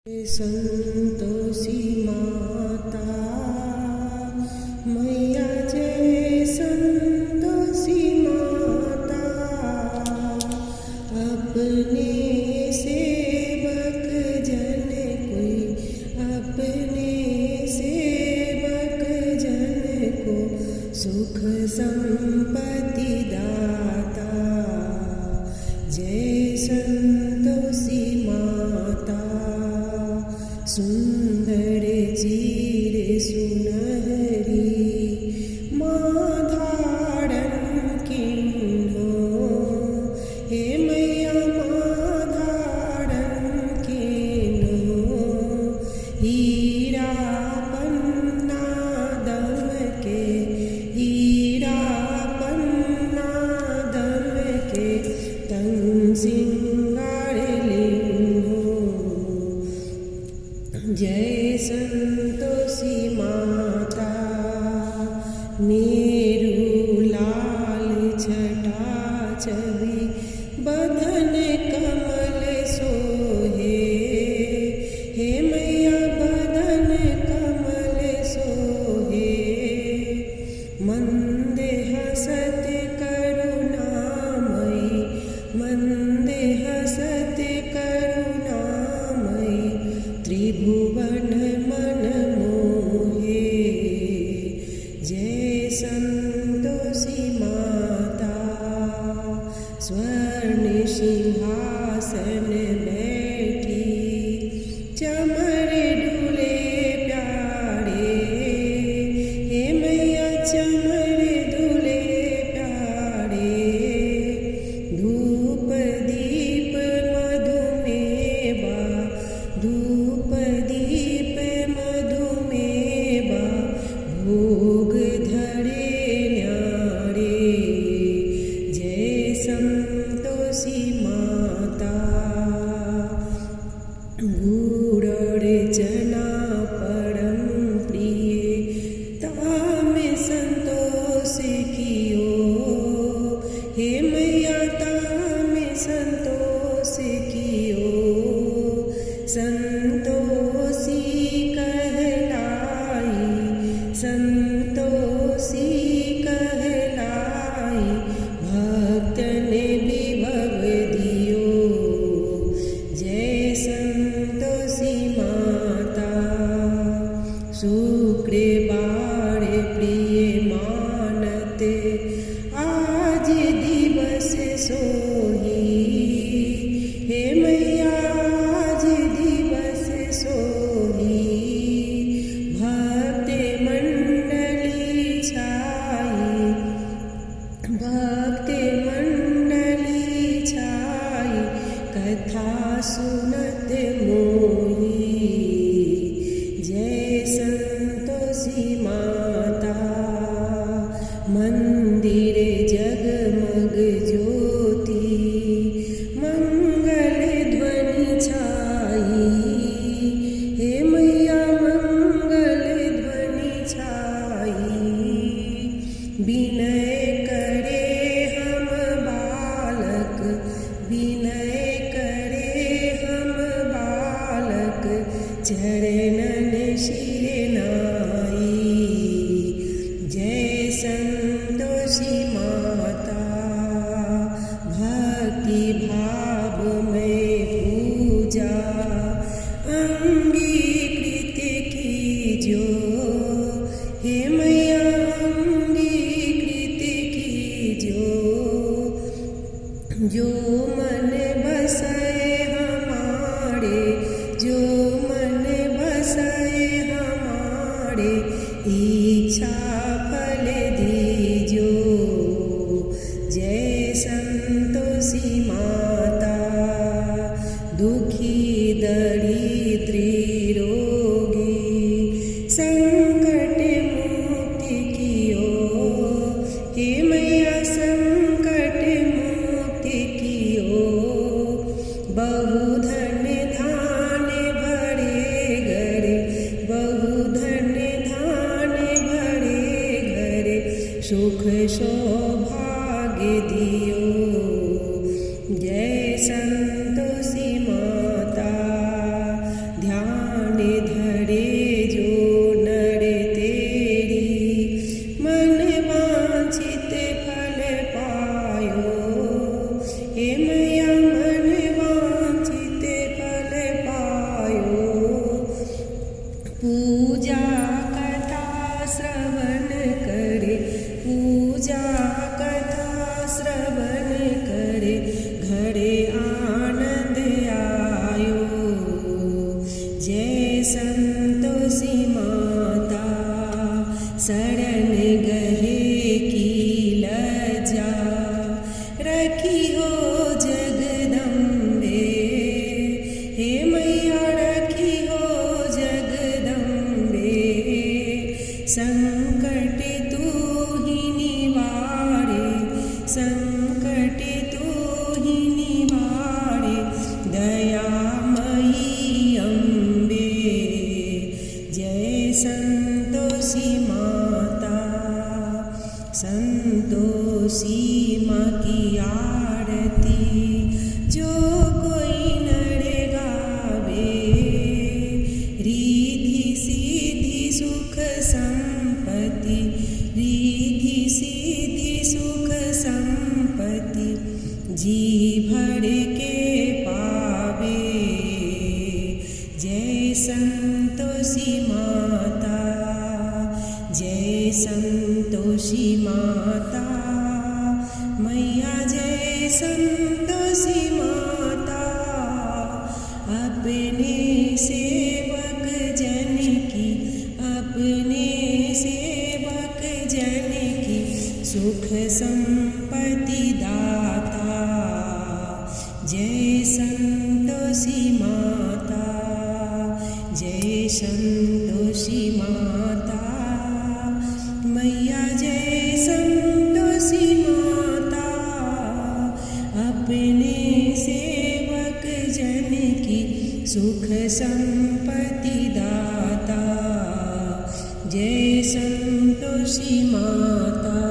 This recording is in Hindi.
संतोषी माता मैया जय संतोषी माता, अपने सेवक जन कोई अपने सेवक जन को सुख संपत्ति दाता। जय संतोषी माता, सुंदर चीर सुनहरी माँ धारण किन्हो, हे मैया माँ धारण किन्हो। हीरा पन्ना दमके, हीरा पन्ना दमके तन सिंगार लिन्हो। जय संतोषी माता, मेरु लाल छटा छवि बदन कमल सोहे, हे मैया बदन कमल सोहे। मंदे हसत करुणामयी, मंदे हसत करुणामयी, त्रिभुवन मन मोहे। जय संतोषी माता, स्वर्ण सिंहासन बैठी चमर डुले प्यारे, हे मैया चमर डुले प्यारे। धूप दीप मधुमेवा, धूप दीप मधुमेवा, भोग धरे न्यारे। जय संतोषी माता, गुड़ चना परम प्रिय ताम संतोष कियो, हे मैया ताम संतोष कियो। संतोषी कहलाई, संतोषी कहलाई, भक्तन विभव दियो। जय संतोषी माता, शुक्रवार प्रिय मानत आज दिवस सोही, हे मैया आज दिवस सोही। भक्त मंडली छाई, भक्त मंडली छाई, कथा सुनत मोही। जय संतोषी माता, मंदिर जगमग ज्योति मंगल ध्वनि छाई, हे मैया मंगल ध्वनि छाई। विनय करे हम बालक, विनय करे हम बालक, चरणन शिर नाई। जय संतोषी माता, भक्ति भाव में पूजा अंगीकृत कीजो, हे मैया अंगीकृत कीजो। जो मन बसाए हमारे, जो मन बसाए हमारे, इच्छा फल दीजो। जय संतोषी माता, दुखी दरिद्री रोगी संकट मुक्ति कियो, हे मैया संकट मुक्ति कियो। बहुधन धान भरे घरे, बहुधन धान भरे घरे, सुख सौभाग्य दियो। जय संतोषी माता, ध्यान संतोषी माता शरण गहे की लज्जा रखी हो जगदम्बे। हे मैया रखी हो जगदम्बे। संकट तू ही निवारे, संकट तू ही निवारे, दयामयी अम्बे। जय संतोषी माता। संतोषी माँ की आरती जो कोई नर गावे, रिद्धि सिद्धि सुख संपत्ति, रिद्धि सिद्धि सुख संपत्ति जी भर के पावे। जय संतोषी माता, जय संतोषी माता मैया। जय संतोषी माता अपने सेवक जन की, अपने सेवक जन की सुख संपत्ति दाता। जय संतोषी माता, जय संतोषी माता मैया। जय संतोषी माता अपने सेवक जन की सुख संपत्ति दाता। जय संतोषी माता।